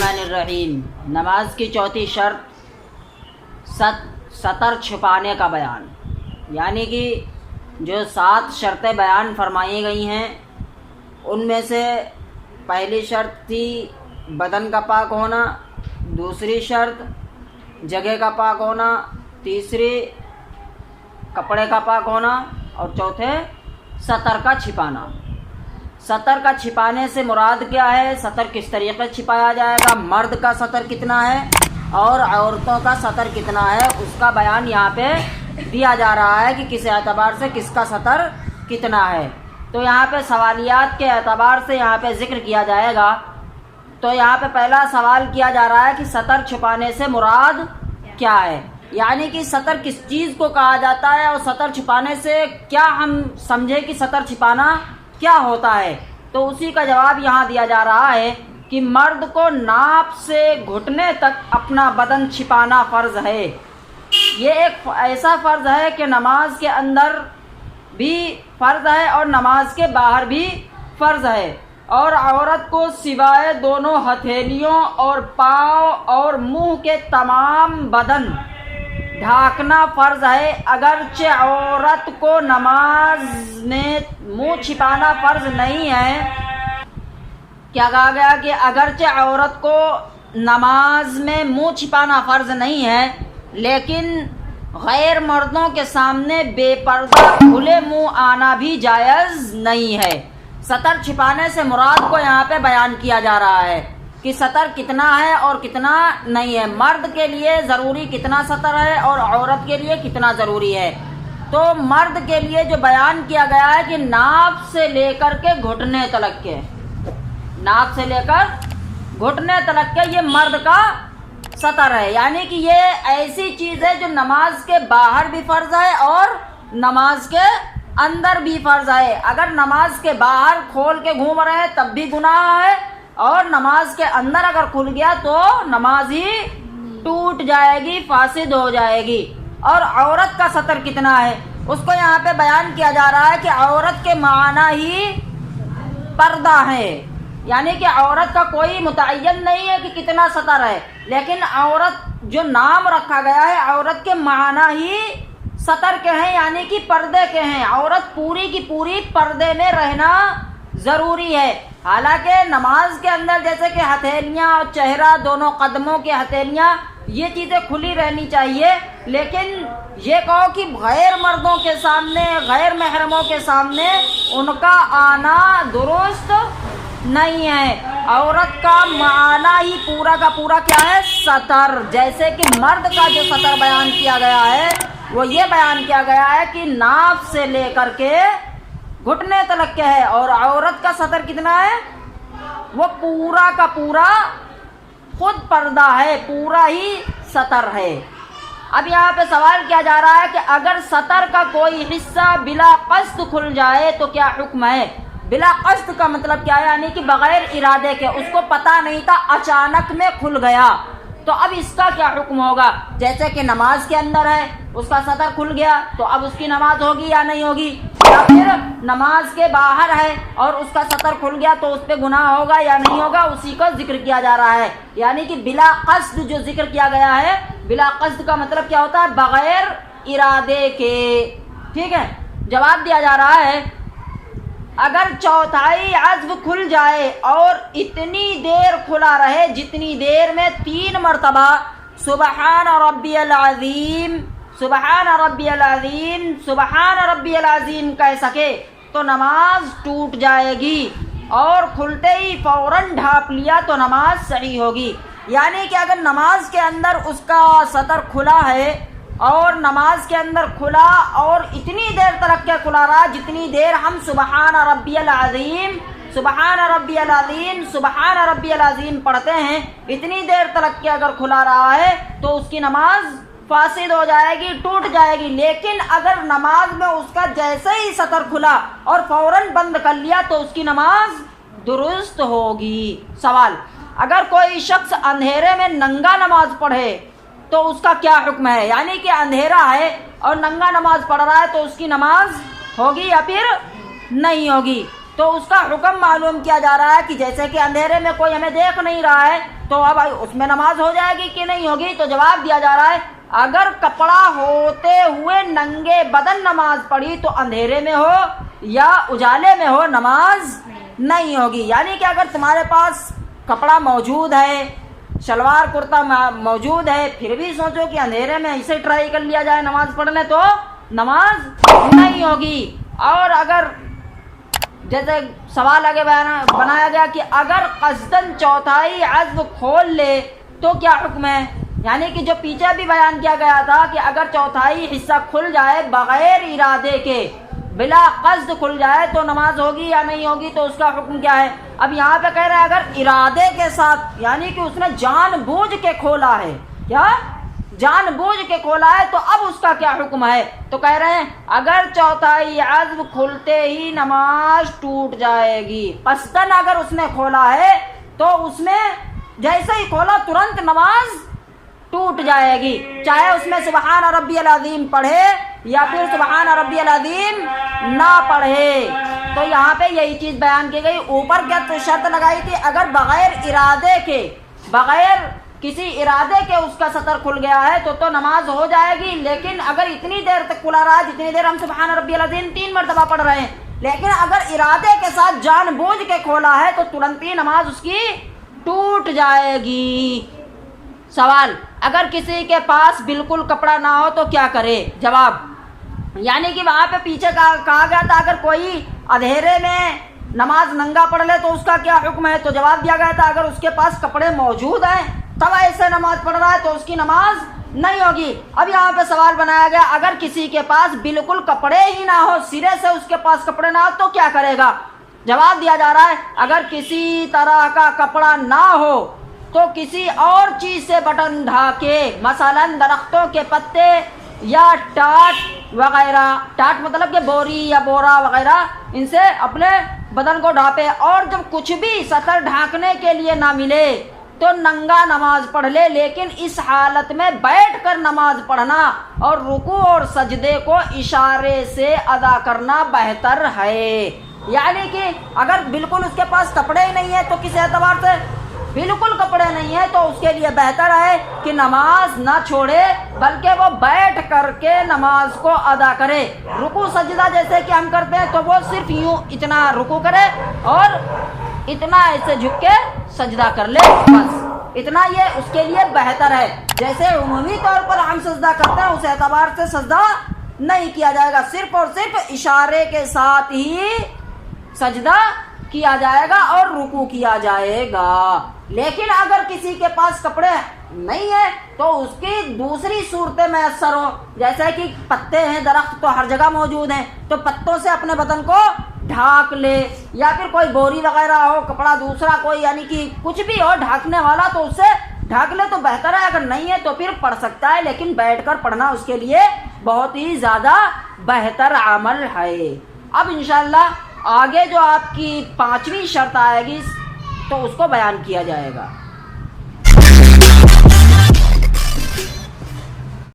الرحمن الرحیم۔ نماز کی چوتھی شرط سطر چھپانے کا بیان، یعنی کہ جو 7 شرطیں بیان فرمائی گئی ہیں ان میں سے پہلی شرط تھی بدن کا پاک ہونا، دوسری شرط جگہ کا پاک ہونا، تیسری کپڑے کا پاک ہونا، اور چوتھے سطر کا چھپانا۔ سطر کا چھپانے سے مراد کیا ہے؟ سطر کس طریقے سے چھپایا جائے گا، مرد کا سطر کتنا ہے اور عورتوں کا سطر کتنا ہے، اس کا بیان یہاں پہ دیا جا رہا ہے کہ کس اعتبار سے کس کا سطر کتنا ہے۔ تو یہاں پہ سوالیات کے اعتبار سے یہاں پہ ذکر کیا جائے گا۔ تو یہاں پہ پہلا سوال کیا جا رہا ہے کہ سطر چھپانے سے مراد کیا ہے، یعنی کہ سطر کس چیز کو کہا جاتا ہے اور سطر چھپانے سے کیا ہم سمجھے کہ سطر چھپانا کیا ہوتا ہے۔ تو اسی کا جواب یہاں دیا جا رہا ہے کہ مرد کو ناپ سے گھٹنے تک اپنا بدن چھپانا فرض ہے۔ یہ ایک ایسا فرض ہے کہ نماز کے اندر بھی فرض ہے اور نماز کے باہر بھی فرض ہے، اور عورت کو سوائے دونوں ہتھیلیوں اور پاؤں اور منہ کے تمام بدن ڈھانکنا فرض ہے۔ اگرچہ عورت کو نماز میں منہ چھپانا فرض نہیں ہے، کیا کہا گیا کہ اگرچہ عورت کو نماز میں منہ چھپانا فرض نہیں ہے، لیکن غیر مردوں کے سامنے بے پردہ کھلے منہ آنا بھی جائز نہیں ہے۔ سطر چھپانے سے مراد کو یہاں پہ بیان کیا جا رہا ہے کہ سطر کتنا ہے اور کتنا نہیں ہے، مرد کے لیے ضروری کتنا سطر ہے اور عورت کے لیے کتنا ضروری ہے۔ تو مرد کے لیے جو بیان کیا گیا ہے کہ ناپ سے لے کر کے گھٹنے تلک کے، ناپ سے لے کر گھٹنے تلک کے یہ مرد کا سطر ہے، یعنی کہ یہ ایسی چیز ہے جو نماز کے باہر بھی فرض ہے اور نماز کے اندر بھی فرض ہے۔ اگر نماز کے باہر کھول کے گھوم رہے ہیں تب بھی گناہ ہے، اور نماز کے اندر اگر کھل گیا تو نماز ہی ٹوٹ جائے گی، فاسد ہو جائے گی۔ اور عورت کا سطر کتنا ہے اس کو یہاں پہ بیان کیا جا رہا ہے کہ عورت کے معنی ہی پردہ ہے، یعنی کہ عورت کا کوئی متعین نہیں ہے کہ کتنا سطر ہے، لیکن عورت جو نام رکھا گیا ہے عورت کے معنی ہی سطر کے ہیں، یعنی کہ پردے کے ہیں۔ عورت پوری کی پوری پردے میں رہنا ضروری ہے۔ حالانکہ نماز کے اندر جیسے کہ ہتھیلیاں اور چہرہ، دونوں قدموں کے ہتھیلیاں، یہ چیزیں کھلی رہنی چاہیے، لیکن یہ کہو کہ غیر مردوں کے سامنے، غیر محرموں کے سامنے ان کا آنا درست نہیں ہے۔ عورت کا معنی ہی پورا کا پورا کیا ہے؟ سطر۔ جیسے کہ مرد کا جو سطر بیان کیا گیا ہے وہ یہ بیان کیا گیا ہے کہ ناف سے لے کر کے گھٹنے تلک کے ہے، اور عورت کا سطر کتنا ہے؟ وہ پورا کا پورا خود پردہ ہے، پورا ہی سطر ہے۔ اب یہاں پہ سوال کیا جا رہا ہے کہ اگر سطر کا کوئی حصہ بلا قصد کھل جائے تو کیا حکم ہے؟ بلا قصد کا مطلب کیا ہے؟ یعنی کہ بغیر ارادے کے، اس کو پتہ نہیں تھا، اچانک میں کھل گیا، تو اب اس کا کیا حکم ہوگا؟ جیسے کہ نماز کے اندر ہے، اس کا سطر کھل گیا تو اب اس کی نماز ہوگی یا نہیں ہوگی؟ یا پھر نماز کے باہر ہے اور اس کا سطر کھل گیا تو اس پہ گناہ ہوگا یا نہیں ہوگا؟ اسی کو ذکر کیا جا رہا ہے، یعنی کہ بلا قصد جو ذکر کیا گیا ہے، بلا قصد کا مطلب کیا ہوتا ہے؟ بغیر ارادے کے۔ ٹھیک ہے، جواب دیا جا رہا ہے اگر چوتھائی عضو کھل جائے اور اتنی دیر کھلا رہے جتنی دیر میں 3 مرتبہ سبحان ربی العظیم، سبحان ربی العظیم، سبحان ربی العظیم کہہ سکے تو نماز ٹوٹ جائے گی، اور کھلتے ہی فوراً ڈھانپ لیا تو نماز صحیح ہوگی۔ یعنی کہ اگر نماز کے اندر اس کا سطر کھلا ہے اور نماز کے اندر کھلا اور اتنی دیر تلک کے کھلا رہا جتنی دیر ہم سبحان ربی العظیم، سبحان ربی العظیم، سبحان ربی العظیم پڑھتے ہیں، اتنی دیر تلک کے اگر کھلا رہا ہے تو اس کی نماز فاسد ہو جائے گی، ٹوٹ جائے گی۔ لیکن اگر نماز میں اس کا جیسے ہی سطر کھلا اور فوراً بند کر لیا تو اس کی نماز درست ہوگی۔ سوال، اگر کوئی شخص اندھیرے میں ننگا نماز پڑھے تو اس کا کیا حکم ہے؟ یعنی کہ اندھیرا ہے اور ننگا نماز پڑھ رہا ہے تو اس کی نماز ہوگی یا پھر نہیں ہوگی؟ تو اس کا حکم معلوم کیا جا رہا ہے کہ جیسے کہ اندھیرے میں کوئی ہمیں دیکھ نہیں رہا ہے تو اب اس میں نماز ہو جائے گی کہ نہیں ہوگی؟ تو جواب دیا جا رہا ہے اگر کپڑا ہوتے ہوئے ننگے بدن نماز پڑھی تو اندھیرے میں ہو یا اجالے میں ہو نماز نہیں ہوگی. یعنی کہ اگر تمہارے پاس کپڑا موجود ہے، شلوار کرتا موجود ہے، پھر بھی سوچو کہ اندھیرے میں اسے ٹرائی کر لیا جائے نماز پڑھنے، تو نماز نہیں ہوگی. اور اگر جیسے سوال آگے بنایا گیا کہ اگر قصدن چوتھائی عضو کھول لے تو کیا حکم ہے؟ یعنی کہ جو پیچھے بھی بیان کیا گیا تھا کہ اگر چوتھائی حصہ کھل جائے بغیر ارادے کے، بلا قصد کھل جائے تو نماز ہوگی یا نہیں ہوگی، تو اس کا حکم کیا ہے؟ اب یہاں پہ کہہ رہے ہیں اگر ارادے کے ساتھ، یعنی کہ اس نے جان بوجھ کے کھولا ہے، کیا جان بوجھ کے کھولا ہے، تو اب اس کا کیا حکم ہے؟ تو کہہ رہے ہیں اگر چوتھائی عضو کھلتے ہی نماز ٹوٹ جائے گی. قصدن اگر اس نے کھولا ہے تو اس میں جیسے ہی کھولا ترنت نماز ٹوٹ جائے گی، چاہے اس میں سبحان ربی العظیم پڑھے یا پھر سبحان ربی العظیم نہ پڑھے. تو یہاں پہ یہی چیز بیان کی گئی. اوپر کیا شرط لگائی تھی؟ اگر بغیر ارادے کے، بغیر کسی ارادے کے اس کا سطر کھل گیا ہے تو نماز ہو جائے گی. لیکن اگر اتنی دیر تک کھلا رہا ہے جتنی دیر ہم سبحان ربی العظیم 3 مرتبہ پڑھ رہے ہیں، لیکن اگر ارادے کے ساتھ جان بوجھ کے کھولا ہے تو ترنت ہی نماز اس کی ٹوٹ جائے گی. سوال، اگر کسی کے پاس بالکل کپڑا نہ ہو تو کیا کرے؟ جواب، یعنی کہ وہاں پہ پیچھے کہا گیا تھا اگر کوئی اندھیرے میں نماز ننگا پڑھ لے تو اس کا کیا حکم ہے؟ تو جواب دیا گیا تھا اگر اس کے پاس کپڑے موجود ہیں تب ایسے نماز پڑھ رہا ہے تو اس کی نماز نہیں ہوگی. اب یہاں پہ سوال بنایا گیا اگر کسی کے پاس بالکل کپڑے ہی نہ ہو، سرے سے اس کے پاس کپڑے نہ ہو تو کیا کرے گا؟ جواب دیا جا رہا ہے اگر کسی طرح کا کپڑا نہ ہو تو کسی اور چیز سے بٹن ڈھانکے، مثلا درختوں کے پتے یا ٹاٹ وغیرہ، ٹاٹ مطلب کہ بوری یا بورا وغیرہ، ان سے اپنے بدن کو ڈھانپے. اور جب کچھ بھی سطر ڈھانکنے کے لیے نہ ملے تو ننگا نماز پڑھ لے، لیکن اس حالت میں بیٹھ کر نماز پڑھنا اور رکوع اور سجدے کو اشارے سے ادا کرنا بہتر ہے. یعنی کہ اگر بالکل اس کے پاس کپڑے ہی نہیں ہے تو کس اعتبار سے بالکل کپڑے نہیں ہے تو اس کے لیے بہتر ہے کہ نماز نہ چھوڑے بلکہ وہ بیٹھ کر کے نماز کو ادا کرے. رکوع سجدہ جیسے کہ ہم کرتے ہیں تو وہ صرف یوں اتنا رکوع کرے اور اتنا ایسے جھک کے سجدہ کر لے، بس اتنا، یہ اس کے لیے بہتر ہے. جیسے عمومی طور پر ہم سجدہ کرتے ہیں اس اعتبار سے سجدہ نہیں کیا جائے گا، صرف اور صرف اشارے کے ساتھ ہی سجدہ کیا جائے گا اور رکوع کیا جائے گا. لیکن اگر کسی کے پاس کپڑے نہیں ہے تو اس کی دوسری صورتیں میسر ہو، جیسے کہ پتے ہیں، درخت تو ہر جگہ موجود ہیں، تو پتوں سے اپنے بدن کو ڈھانک لے، یا پھر کوئی بوری وغیرہ ہو، کپڑا دوسرا کوئی، یعنی کہ کچھ بھی ہو ڈھانکنے والا تو اس سے ڈھانک لے تو بہتر ہے. اگر نہیں ہے تو پھر پڑھ سکتا ہے، لیکن بیٹھ کر پڑھنا اس کے لیے بہت ہی زیادہ بہتر عمل ہے. اب انشاءاللہ آگے جو آپ کی 5ویں شرط آئے گی تو اس کو بیان کیا جائے گا.